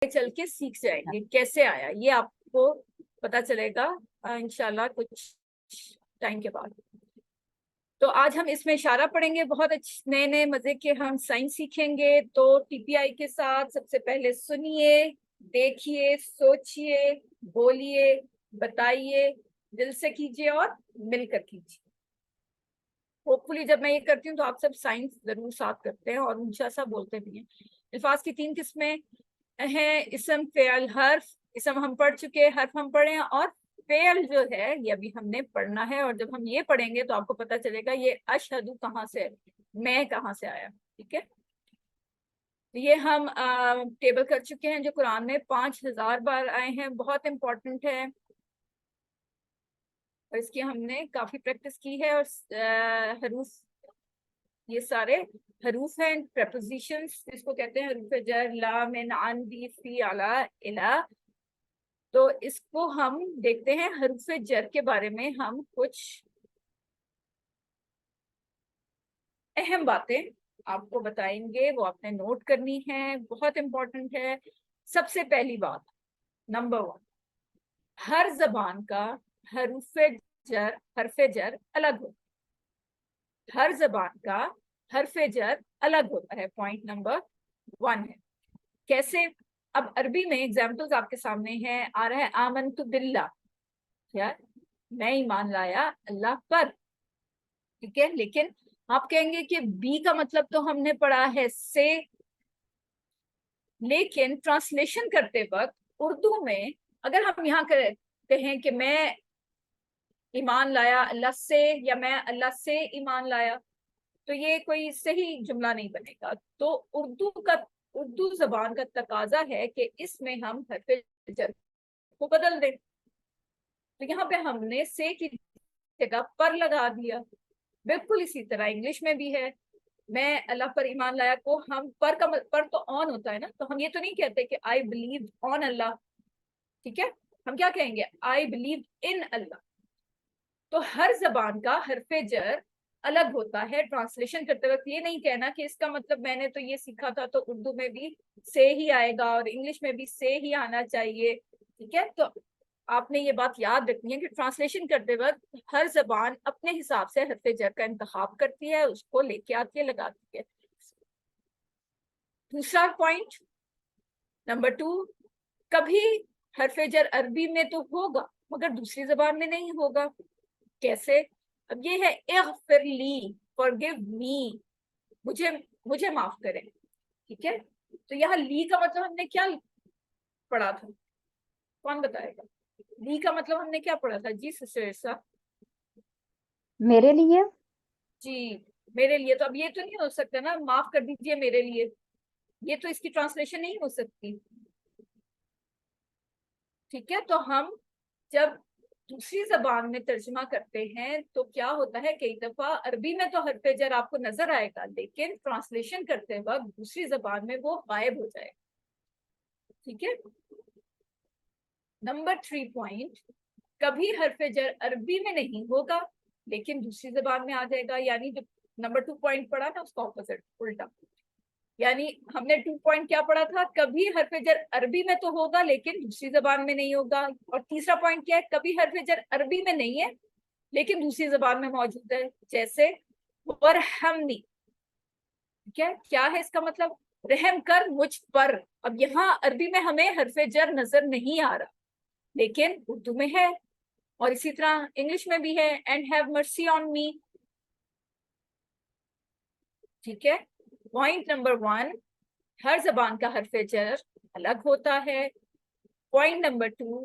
चल के सीख जाएंगे कैसे आया, ये आपको पता चलेगा इंशाल्लाह कुछ टाइम के बाद। तो आज हम इसमें इशारा पढ़ेंगे, बहुत अच्छे नए नए मजे के हम साइंस सीखेंगे। तो टीपीआई के साथ सबसे पहले सुनिए, देखिए, सोचिए, बोलिए, बताइए, दिल से कीजिए और मिलकर कीजिए। होपफुली जब मैं ये करती हूँ तो आप सब साइंस जरूर साथ करते हैं और ऊंचा सा बोलते भी हैं। अल्फाज की 3 किस्में हैं, इसम, फेल, हर्फ। इसम हम पढ़ चुके हैं, हर्फ हम पढ़े हैं, और फेल जो है ये अभी हमने पढ़ना है। और जब हम ये पढ़ेंगे तो आपको पता चलेगा ये अशहदु कहाँ से है, मैं कहाँ से आया। ठीक है, ये हम टेबल कर चुके हैं जो कुरान में 5000 बार आए हैं, बहुत इंपॉर्टेंट है और इसकी हमने काफी प्रैक्टिस की है। और हरूफ, ये सारे हरूफ हैं, प्रेपोजिशंस इसको कहते हैं, हरूफ जर, ला, मिन, अन, बी, फी, अला, इला। तो इसको हम देखते हैं, हरूफ जर के बारे में हम कुछ अहम बातें आपको बताएंगे, वो आपने नोट करनी है, बहुत इंपॉर्टेंट है। सबसे पहली बात, नंबर 1, हर जबान का हरफ जर अलग होता है। हर जबान का हरफ जर अलग होता है, पॉइंट नंबर 1 है। कैसे? अब अरबी में एग्जाम्पल्स आपके सामने हैं, आ रहा है आमनतु बिल्लाह, यार मैं ईमान लाया अल्लाह पर। ठीक है, लेकिन आप कहेंगे कि बी का मतलब तो हमने पढ़ा है से, लेकिन ट्रांसलेशन करते वक्त उर्दू में अगर हम यहाँ कहें कि मैं ईमान लाया अल्लाह से या मैं अल्लाह से ईमान लाया, तो ये कोई सही जुमला नहीं बनेगा। तो उर्दू जबान का तकाजा है कि इसमें हम हरफ जर को बदल दें। तो यहाँ पे हमने से की जगह पर लगा दिया। बिल्कुल इसी तरह इंग्लिश में भी है, मैं अल्लाह पर ईमान लाया को हम पर तो ऑन होता है ना, तो हम ये तो नहीं कहते कि आई बिलीव ऑन अल्लाह। ठीक है, हम क्या कहेंगे? आई बिलीव इन अल्लाह। तो हर जबान का हरफ जर अलग होता है। ट्रांसलेशन करते वक्त ये नहीं कहना कि इसका मतलब मैंने तो ये सीखा था तो उर्दू में भी से ही आएगा और इंग्लिश में भी से ही आना चाहिए। ठीक है, तो आपने ये बात याद रखनी है कि ट्रांसलेशन करते वक्त हर जबान अपने हिसाब से हरफ जर का इंतखाब करती है, उसको लेके आती है, लगाती है। दूसरा पॉइंट, नंबर 2, कभी हरफ जर अरबी में तो होगा मगर दूसरी जबान में नहीं होगा। कैसे? अब ये है इग़फिर ली, फॉरगिव मी, मुझे मुझे माफ करें। ठीक है, तो यहाँ ली का मतलब हमने क्या पढ़ा था, कौन बताएगा? ली का मतलब हमने क्या पढ़ा था जी सिस्टर? मेरे लिए। जी, मेरे लिए। तो अब ये तो नहीं हो सकता ना, माफ कर दीजिए मेरे लिए, ये तो इसकी ट्रांसलेशन नहीं हो सकती। ठीक है, तो हम जब दूसरी जबान में तर्जुमा करते हैं तो क्या होता है, कई दफा अरबी में तो हरफ जर आपको नजर आएगा लेकिन ट्रांसलेशन करते वक्त दूसरी जबान में वो गायब हो जाएगा। ठीक है, नंबर 3 पॉइंट, कभी हरफ जर अरबी में नहीं होगा लेकिन दूसरी जबान में आ जाएगा। यानी जो नंबर 2 पॉइंट पढ़ा ना उसका ऑपोजिट, उल्टा। यानी हमने 2 पॉइंट क्या पढ़ा था, कभी हरफ जर अरबी में तो होगा लेकिन दूसरी जबान में नहीं होगा। और तीसरा पॉइंट क्या है, कभी हरफ जर अरबी में नहीं है लेकिन दूसरी जबान में मौजूद है, जैसे वरहमनी। ठीक है, क्या है इसका मतलब? रहम कर मुझ पर। अब यहाँ अरबी में हमें हरफ जर नजर नहीं आ रहा लेकिन उर्दू में है, और इसी तरह इंग्लिश में भी है, and have mercy on me. ठीक है, पॉइंट नंबर 1, हर जबान का हरफ जर अलग होता है। पॉइंट नंबर 2,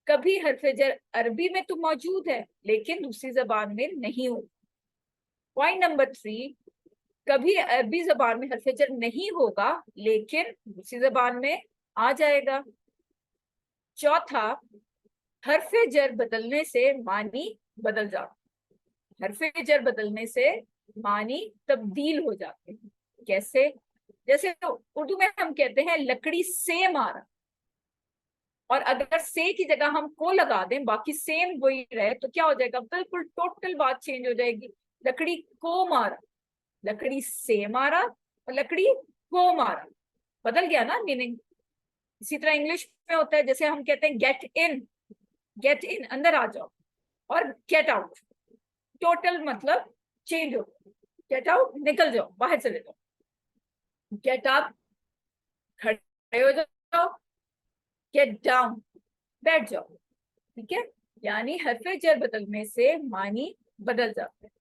कभी हरफ जर अरबी में तो मौजूद है लेकिन दूसरी जबान में नहीं हो। पॉइंट नंबर 3, कभी अरबी जबान में हरफ जर नहीं होगा लेकिन दूसरी जबान में आ जाएगा। चौथा, हरफ जर बदलने से मानी बदल जाता, हरफ जर बदलने से मानी तब्दील हो जाते हैं। कैसे? जैसे तो उर्दू में हम कहते हैं लकड़ी से मारा, और अगर से की जगह हम को लगा दें बाकी सेम वही रहे तो क्या हो जाएगा, बिल्कुल टोटल बात चेंज हो जाएगी। लकड़ी को मारा, लकड़ी से मारा और लकड़ी को मारा, बदल गया ना मीनिंग। इसी तरह इंग्लिश में होता है, जैसे हम कहते हैं गेट इन अंदर आ जाओ, और गेट आउट टोटल मतलब चेंज हो, गेट आउट निकल जाओ, बाहर चले जाओ, गेट अप खड़े हो जाओ, गेट डाउन बैठ जाओ। ठीक है, यानी हरफ जर बदलने से मानी बदल जाता है।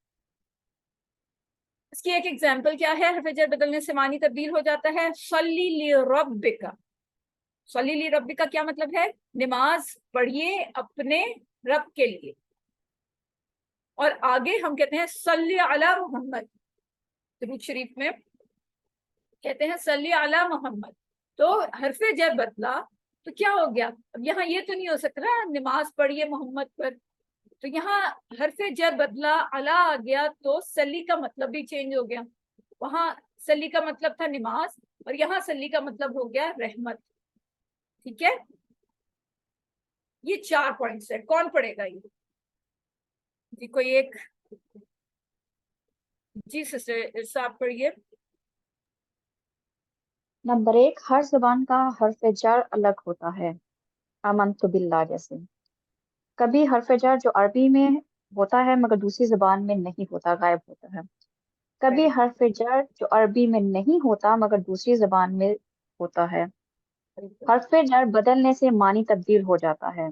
इसकी एक एग्जांपल क्या है, हरफ जर बदलने से मानी तब्दील हो जाता है। सल्ली ली रब्बिका, सल्ली ली रब्बिका क्या मतलब है, नमाज पढ़िए अपने रब के लिए। और आगे हम कहते हैं सल्ली अला मोहम्मद, दुरूद शरीफ में कहते हैं सल्ली अला मोहम्मद, तो हरफ जर बदला तो क्या हो गया, अब यहाँ ये तो नहीं हो सकता नमाज पढ़िए मोहम्मद पर, तो यहाँ हरफ जर बदला, अला आ गया, तो सल्ली का मतलब भी चेंज हो गया। वहां सल्ली का मतलब था नमाज, और यहाँ सल्ली का मतलब हो गया रहमत। ठीक है, ये 4 पॉइंट्स है, कौन पढ़ेगा ये जी, कोई एक, जी सिस्टर साहब पढ़िए। नंबर 1, हर जुबान का हर्फ जार अलग होता है। आमंतु बिल्लाह जैसे। कभी हर्फ जार जो अरबी में होता है मगर दूसरी जुबान में नहीं होता, गायब होता है। कभी वेरी हर्फ जार जो अरबी में नहीं होता मगर दूसरी जुबान में होता है। गुड, हर्फ जार बदलने से मानी तब्दील हो जाता है,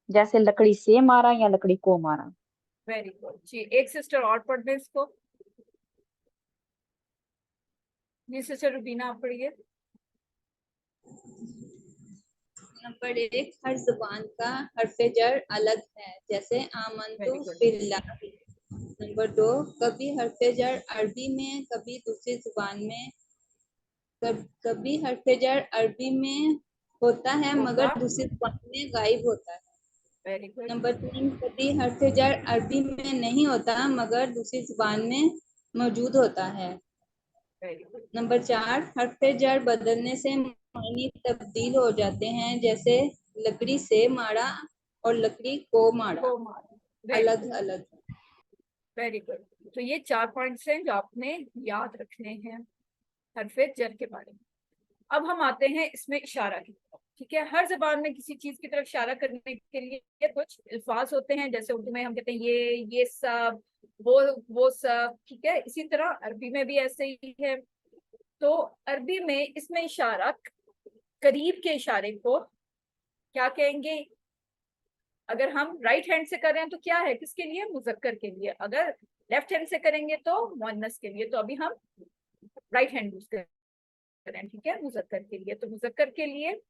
जैसे लकड़ी से मारा या लकड़ी को मारा। वेरी गुड जी। एक सिस्टर और पढ़ दे इसको, जी सिस्टर रुबीना आप पढ़िए। नंबर 1, हर जुबान का हर्फ जर अलग है, जैसे आमंतु वेरी गुड, बिल्लाह। नंबर 2, कभी हर्फ जर अरबी में कभी दूसरी जुबान में, कभी हर्फ जर अरबी में होता है होगा, मगर दूसरी जुबान में गायब होता है। वेरी गुड, नंबर 3, कभी हर्फ जर अरबी में नहीं होता मगर दूसरी जुबान में मौजूद होता है। वेरी गुड, नंबर 4, हर्फ जर बदलने से मानी तब्दील हो जाते हैं, जैसे लकड़ी से मारा और लकड़ी को मारा, को मारा, वेरी अलग गुड, अलग। Very good. तो ये 4 पॉइंट्स हैं जो आपने याद रखने हैं हरफ जर के बारे में। अब हम आते हैं इसमें इशारा की तरफ। ठीक है, हर जबान में किसी चीज की तरफ इशारा करने के लिए कुछ अल्फाज होते हैं, जैसे उर्दू में हम कहते हैं ये सब, वो सब। ठीक है, इसी तरह अरबी में भी ऐसे ही है। तो अरबी में इसमें इशारा, करीब के इशारे को क्या कहेंगे, अगर हम राइट हैंड से करें तो क्या है, किसके लिए, मुजक्कर के लिए। अगर लेफ्ट हैंड से करेंगे तो मुअन्नस के लिए। तो अभी हम राइट हैंड यूज करें, ठीक है, मुजक्कर के लिए। तो मुजक्कर के लिए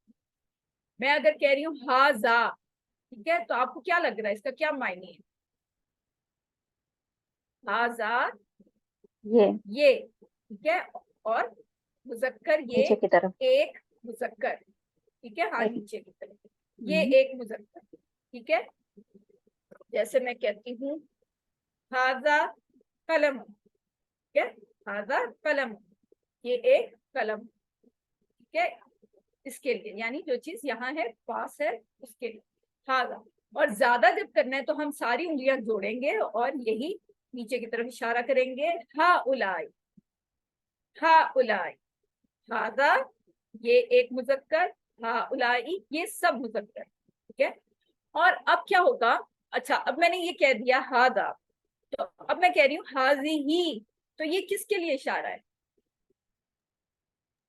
मैं अगर कह रही हूँ हाजा, ठीक है, तो आपको क्या लग रहा है, इसका क्या मायने है, हाजा ये, ठीक है, और मुजक्कर ये, नीचे की तरफ। एक मुजक्कर, ठीक है, हाँ एक। नीचे की तरफ, ये एक मुजक्कर। ठीक है, जैसे मैं कहती हूँ हाजा कलम, ठीक है, हाजा कलम, ये एक कलम। ठीक है, इसके लिए, यानी जो चीज यहाँ है पास है उसके लिए हाजा। और ज्यादा जब करना है तो हम सारी उंगलियां जोड़ेंगे और यही नीचे की तरफ इशारा करेंगे, हा उलाई, हा उलाई, हाजा ये एक मुजक्कर, हा उलाई ये सब मुजक्कर। ठीक है, और अब क्या होगा, अच्छा अब मैंने ये कह दिया हाजा, तो अब मैं कह रही हूँ हाजी ही, तो ये किसके लिए इशारा है,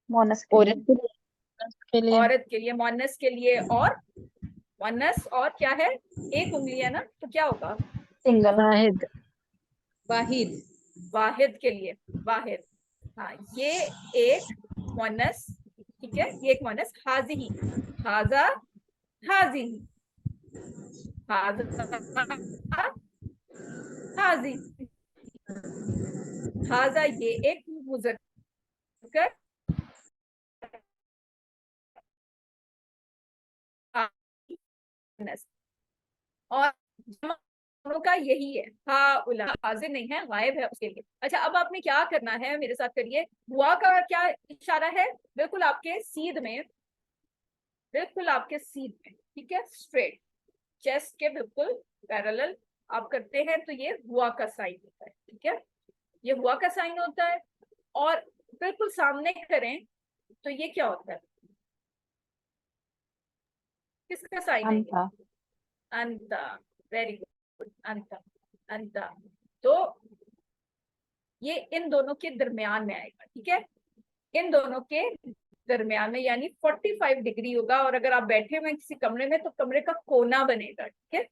मोनस के औरत लिए। के लिए, के लिए। औरत के लिए, मुअन्नस के लिए। और मुअन्नस और क्या है, एक उंगली है ना, तो क्या होगा, सिंगल। वाहिद। वाहिद। वाहिद के लिए, वाहिद। हाँ, ये एक मुअन्नस, ठीक है, ये एक मुअन्नस, हाजी, हाजा, हाजी, हाजा, हाजी, हाजा ये एक मुजक्कर, मुअन्नस। और दोनों का यही है, हा उला, हाजिर नहीं है, गायब है उसके लिए। अच्छा, अब आपने क्या करना है, मेरे साथ करिए, हुआ का क्या इशारा है, बिल्कुल आपके सीध में, बिल्कुल आपके सीध में, ठीक है, स्ट्रेट चेस्ट के बिल्कुल पैरेलल आप करते हैं, तो ये हुआ का साइन होता है। ठीक है, ये हुआ का साइन होता है। और बिल्कुल सामने करें तो ये क्या होता है, किसका साइन है ये? अंता। अंता। वेरी गुड, अंता, अंता। तो ये इन दोनों के दरमियान में आएगा, ठीक है, इन दोनों के दरमियान में, यानी 45 डिग्री होगा। और अगर आप बैठे हुए किसी कमरे में तो कमरे का कोना बनेगा, ठीक है,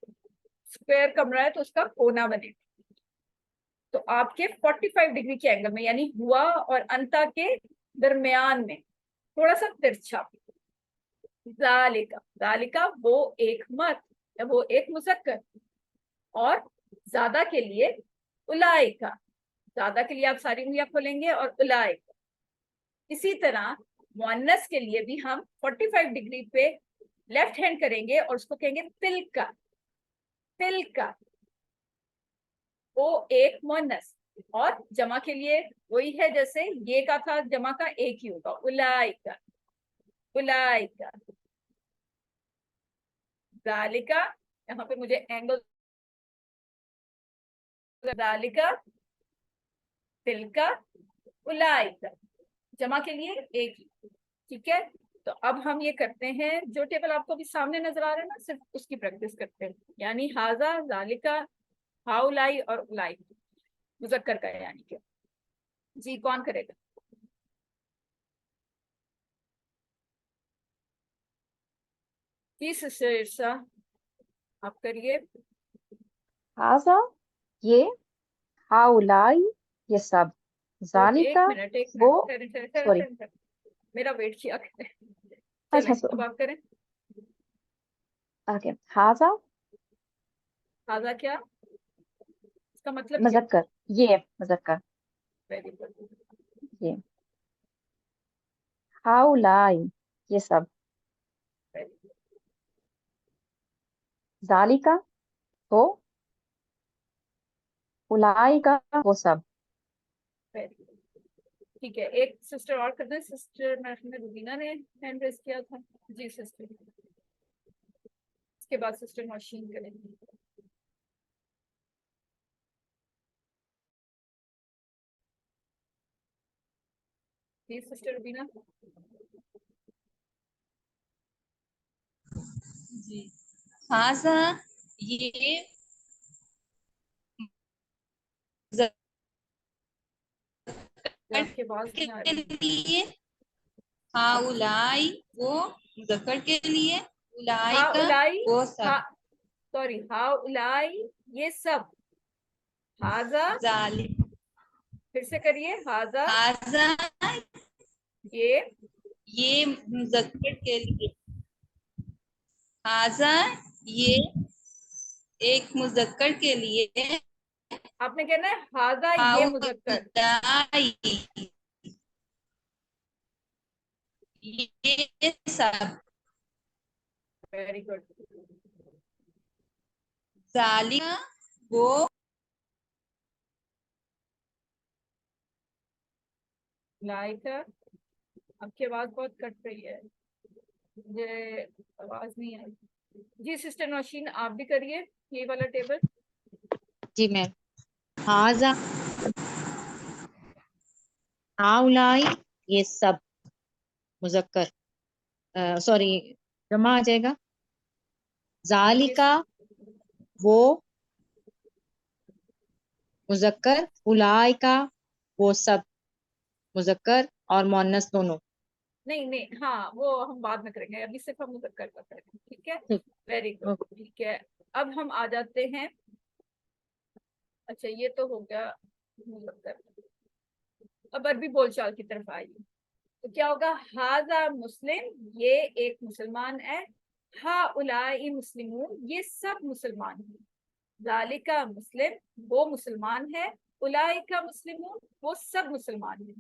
स्क्वायर कमरा है तो उसका कोना बनेगा। तो आपके 45 डिग्री के एंगल में, यानी हुआ और अंता के दरमियान में, थोड़ा सा तिरछा। जालिका, जालिका वो एक मत, वो एक मुज़क्कर। और ज्यादा के लिए उलाइका, ज्यादा के लिए आप सारी उंगलियां खोलेंगे और उलाइका। इसी तरह मुअन्नस के लिए भी हम 45 डिग्री पे लेफ्ट हैंड करेंगे और उसको कहेंगे तिलका, तिलका, वो एक मुअन्नस। और जमा के लिए वही है, जैसे ये का था, जमा का एक ही होगा, उलाइका, उलाइका। जालिका, यहाँ पे मुझे एंगल, जालिका, तिलका, उलाइका, जमा के लिए एक ही, ठीक है। तो अब हम ये करते हैं, जो टेबल आपको भी सामने नजर आ रहा है ना, सिर्फ उसकी प्रैक्टिस करते हैं। यानी हाजा, जालिका, हाउलाई और उलाई, मुजक्कर का है यानी कि। जी, कौन करेगा? जी सिस्टर इरसा, आप करिए। हाजा ये, हाउलाई ये सब, तो एक जालिका मिनट, एक वो, मिनट, ठहरें, ठहरें, ठहरें, सॉरी, ठहरें, ठहरें। मेरा वेट किया करें। चलें, अच्छा अब आप करें। ओके। हाजा हाजा क्या, इसका मतलब क्या? मुजक्कर, ये मुजक्कर, वेरी गुड। ये। हाउलाई ये सब, जालिका वो, उलाई का वो सब। वेरी गुड, ठीक है। एक सिस्टर और कर दें, सिस्टर मैंने रुबीना ने हैंड रेस किया था। जी सिस्टर, इसके बाद सिस्टर मशीन करेंगी। जी सिस्टर रुबीना। जी। हाजा ये ये आपकी आवाज के नहीं आ रही। लिए, हाउलाई वो मुजक्कर के लिए, उलाई हा का उलाई, वो हा, सब। सॉरी, हा उलाई ये सब। हाजा, जाली फिर से करिए, हाजा हाजा ये, ये मुजक्कर के लिए, हाजा ये एक मुजक्कर के लिए, आपने कहना है हाजा ये मुजक्कर। हाउलाई ये सब, वेरी गुड। जालिका वो, लाइक, आपकी आवाज बहुत कट रही है, मुझे आवाज नहीं आई। जी सिस्टर नौशीन, आप भी करिए ये वाला टेबल। जी मैम। हाजा, हाउलाई ये सब, मुजक्कर, सॉरी, जमा आ जाएगा। ये जालिका वो, मुजक्कर, उलाई का वो सब, मुजक्कर और मोन्नस दोनों। नहीं नहीं, हाँ वो हम बाद में करेंगे, अभी सिर्फ हम मुजक्कर का करेंगे, ठीक है। ठीक। Very good, okay. ठीक है। अब हम आ जाते हैं, अच्छा ये तो हो गया मुजक्कर। अब अरबी बोलचाल की तरफ आइए। तो क्या होगा? हाजा मुस्लिम, ये एक मुसलमान है। हा उलाई मुस्लिमून, ये सब मुसलमान हैं। जालिका मुस्लिम, वो मुसलमान है। उलाइका मुस्लिमून, वो सब मुसलमान हैं।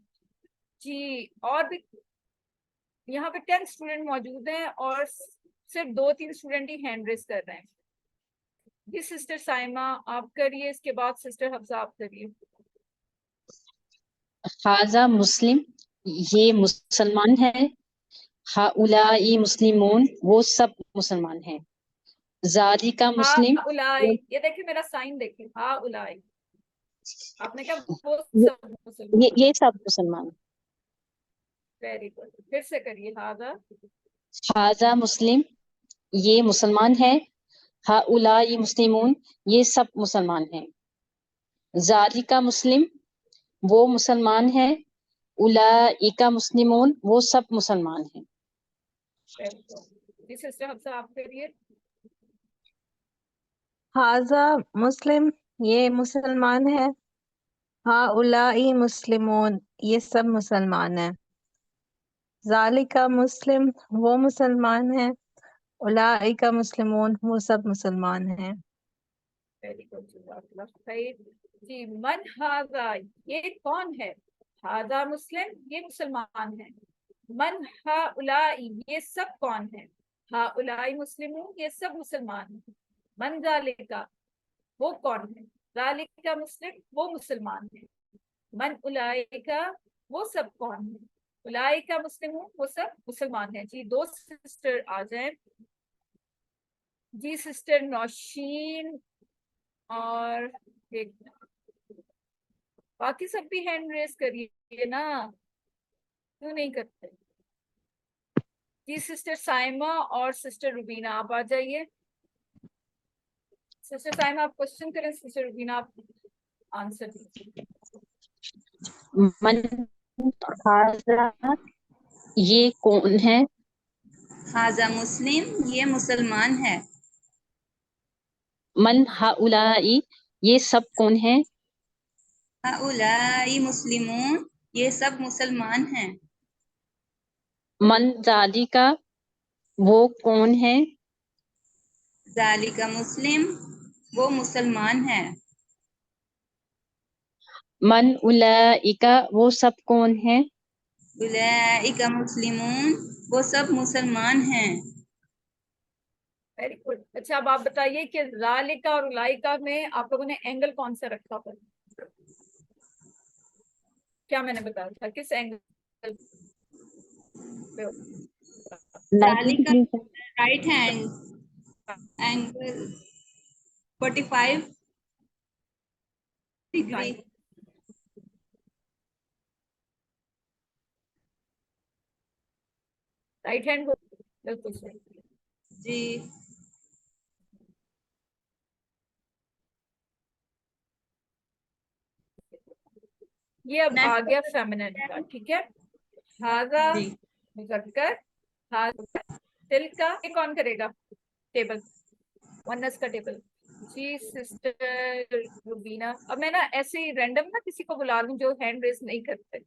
जी, और भी यहाँ पे 10 स्टूडेंट मौजूद हैं और सिर्फ 2-3 स्टूडेंट ही हैंड रेस कर रहे हैं। जी सिस्टर साइमा आप करिए, इसके बाद सिस्टर हफ्सा आप करिए। हाजा मुस्लिम ये मुसलमान है। हाउलाई मुस्लिमून वो सब मुसलमान हैं। जालिका हा मुस्लिम उलाई, वो, ये देखिए मेरा साइन देखिए, हा उलाई, आपने क्या, वो ये, सब मुसलमान। ये सब मुसलमान। वेरी गुड, फिर से करिए, हाजा, हाजा मुस्लिम ये मुसलमान है। हाउलाई मुस्लिमून, ये सब मुसलमान हैं। ज़ालिका मुस्लिम, वो मुसलमान है। उलाइका मुस्लिमून, वो सब मुसलमान हैं। जी सिस्टर हफ्सा आप करिए। हाजा मुस्लिम, ये मुसलमान है। हाउलाई मुस्लिमून, ये सब मुसलमान हैं। ज़ालिका मुस्लिम, वो मुसलमान है। उलाइका मुस्लिमून, वो सब मुसलमान हैं। वेरी गुड जज़ाकल्लाह खैर। जी मन हाजा, ये कौन है? हाजा मुस्लिम, ये मुसलमान है। मन हाउलाई, ये सब कौन है? हाउलाई मुस्लिमून, ये सब मुसलमान है। मन जालिका, वो कौन है? जालिका मुस्लिम, वो मुसलमान है। मन उलाइका, वो सब कौन है? उलाइका मुस्लिमून, वो सब मुसलमान है। जी दो सिस्टर आ जाएं। जी सिस्टर नौशीन और एक बाकी सब भी हैंड रेस करिए ना, क्यों नहीं करते? जी सिस्टर साइमा और सिस्टर रुबीना आप आ जाइए। सिस्टर साइमा आप क्वेश्चन करें, सिस्टर रुबीना आप आंसर दीजिए। मन हाजा, ये कौन है? हाजा मुस्लिम, ये मुसलमान है। मन हाउलाई, ये सब कौन है? हाउलाई मुस्लिमून, ये सब मुसलमान हैं। मन जालिका, वो कौन है? जालिका मुस्लिम, वो मुसलमान है। मन उलाइका, वो सब कौन है? उलाइका मुस्लिमून, वो सब मुसलमान हैं। Very good. अच्छा अब आप बताइए कि जालिका और उलाइका में आप लोगों ने एंगल कौन सा रखा पर? क्या मैंने बताया था, किस एंगल पे होगा? 90 जालिका डिग्री से। Right hand angle 45 degree. Right hand बिल्कुल सही। जी ये अब आ नेक्स्ट गया फेमिनिन का, ठीक है। हाजा जी मुजक्कर, हाजा तिल का, ये कौन करेगा टेबल? वनस का टेबल। जी सिस्टर रुबीना। अब मैं ना ऐसे ही रैंडम ना किसी को बुला लूं जो हैंड रेस नहीं करते,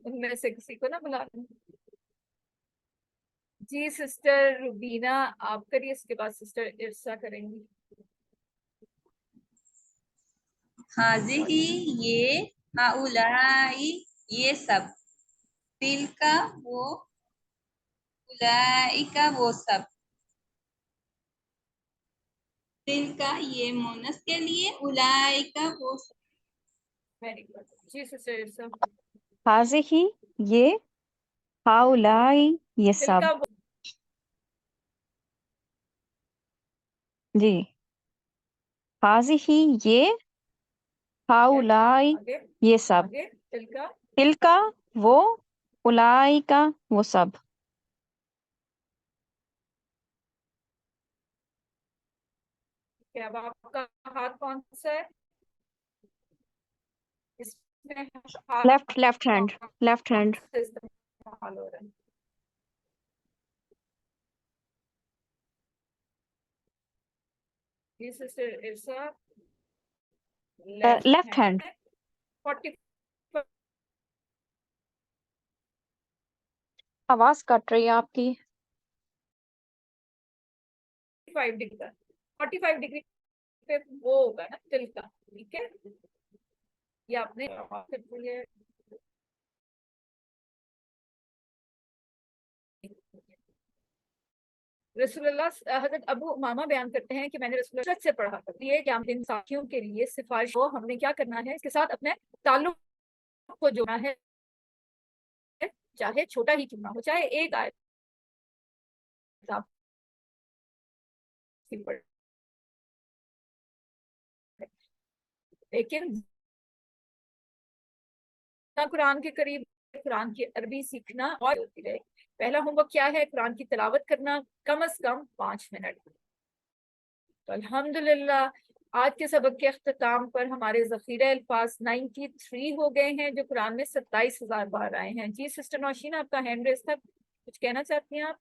उनमें से किसी को ना बुला लूं। जी सिस्टर रुबीना आप करिए, इसके बाद सिस्टर इरसा करेंगी। हाजिही, ये हाउलाई, ये सब तिल का, वो उलाइका, वो सब तिल का, ये मोनस के लिए, उलाइका वो सब। Very good. जी सिस्टर इरसा। हाजिही, ये। हाउलाई, ये तिल सब। का जी। हाजिही, ये। हाउलाई, आगे ये सब। आगे तिल का तिलका, वो। उलाइका, वो सब। क्या? अब आपका हाथ कौन सा है इसमें? हाथ लेफ्ट लेफ्ट हैंड। लेफ्ट कौन हैंड। सा इस्तेमाल हो रहा है? जी sister इरसा left left hand. Hand 45 आवाज कट रही है आपकी। डिग्री का, 45 डिग्री पे वो होगा ना तिल का, ठीक है। ये आपने रसूलुल्लाह हजरत अबू उमामा बयान करते हैं कि मैंने रसूलुल्लाह से पढ़ा था ये कि हम इन साथियों के लिए सिफारिश को हमने क्या करना है, इसके साथ अपने ताल्लुक को जोड़ना है, चाहे छोटा ही क्यों ना हो, चाहे एक आयत आप पढ़, लेकिन कुरान के करीब कुरान की अरबी सीखना और होती रहे। पहला होमवर्क क्या है? कुरान की तिलावत करना कम से कम 5 मिनट। तो अल्हम्दुलिल्लाह आज के सबक के अख्ताम पर हमारे ज़ख़ीरे अल्फाज 93 हो गए हैं, जो कुरान में 27,000 बार आए हैं। जी सिस्टर नौशीन, आपका हैंड रेस था, कुछ कहना चाहती हैं आप?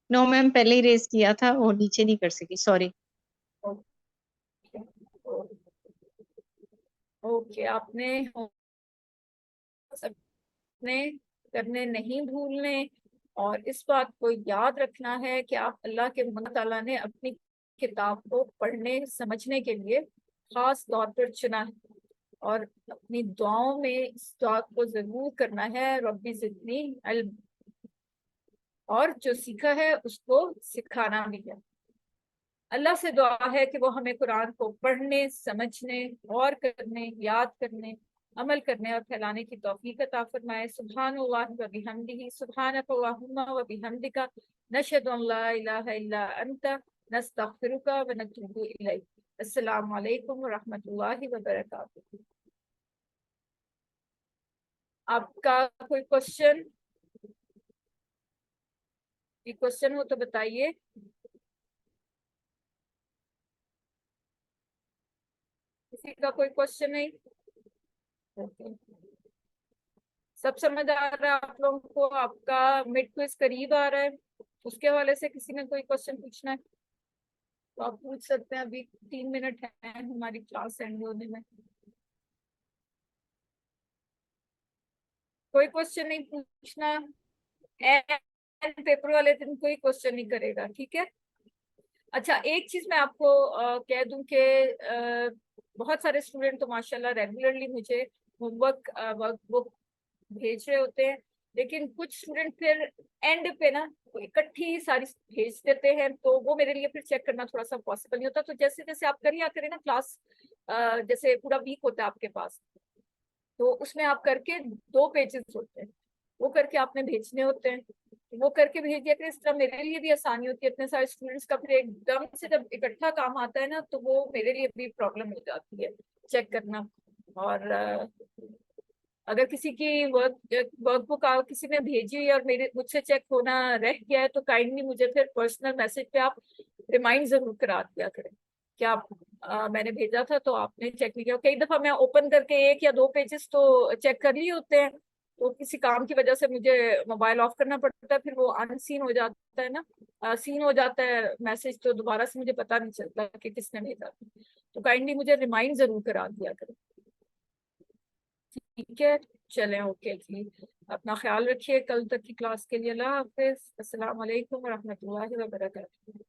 नो मैम, पहले ही रेस किया था और नीचे नहीं कर सकी, सॉरी। ओके, आपने अपने करने नहीं भूलने, और इस बात को याद रखना है कि आप अल्लाह के ताला ने अपनी किताब को पढ़ने समझने के लिए खास तौर पर चुना है, और अपनी दुआओं में इस दुआ को जरूर करना है, रब्बी ज़िदनी इल्म, और जो सीखा है उसको सिखाना भी है। अल्लाह से दुआ है कि वो हमें कुरान को पढ़ने, समझने, गौर करने, याद करने, अमल करने और फैलाने की तौफीक अता फरमाए। सुब्हानल्लाह व बिहम्दिही, सुब्हानकल्लाहुम्मा व बिहम्दिका, नशहदु अन ला इलाहा इल्ला अंता, नस्तगफिरुका व नतूबु इलैक। अस्सलामु अलैकुम व रहमतुल्लाहि व बरकातुहू। आपका कोई क्वेश्चन हो तो बताइए। किसी का कोई क्वेश्चन नहीं? ओके, सब समझ आ रहा है आप लोगों को? आपका मिड क्विज करीब आ रहा है, उसके हवाले से किसी ने कोई क्वेश्चन पूछना है तो आप पूछ सकते हैं। अभी 3 मिनट है हमारी क्लास एंड होने में। कोई क्वेश्चन नहीं पूछना, एंड पेपर वाले दिन कोई क्वेश्चन नहीं करेगा, ठीक है? अच्छा, एक चीज मैं आपको कह दूं कि बहुत सारे स्टूडेंट तो माशाल्लाह रेगुलरली मुझे होमवर्क वर्कबुक भेज रहे होते हैं, लेकिन कुछ स्टूडेंट फिर एंड पे ना इकट्ठी सारी भेज देते हैं, तो वो मेरे लिए फिर चेक करना थोड़ा सा पॉसिबल नहीं होता। तो जैसे जैसे आप करिए करें ना क्लास, जैसे पूरा वीक होता है आपके पास, तो उसमें आप करके 2 पेजेस होते हैं, वो करके आपने भेजने होते हैं, वो करके भेज दिया करें। इस तरह मेरे लिए भी आसानी होती है, इतने सारे स्टूडेंट्स का फिर एकदम से जब इकट्ठा काम आता है ना, तो वो मेरे लिए भी प्रॉब्लम हो जाती है चेक करना। और अगर किसी की वर्कबुक किसी ने भेजी और मेरे मुझसे चेक होना रह गया है, तो काइंडली मुझे फिर पर्सनल मैसेज पे आप रिमाइंड जरूर करा दिया करें कि आप मैंने भेजा था तो आपने चेक नहीं किया। कई दफा मैं ओपन करके 1 या 2 पेजेस तो चेक कर लिए होते हैं, तो किसी काम की वजह से मुझे मोबाइल ऑफ करना पड़ता है, फिर वो अनसीन हो जाता है ना, सीन हो जाता है मैसेज, तो दोबारा से मुझे पता नहीं चलता कि किसने भेजा था। तो काइंडली मुझे रिमाइंड जरूर करा दिया करें, ठीक है? चलें, ओके जी, अपना ख्याल रखिए। कल तक की क्लास के लिए अल्लाह हाफिज, अस्सलाम वालेकुम रहमतुल्लाहि व बरकातुहू।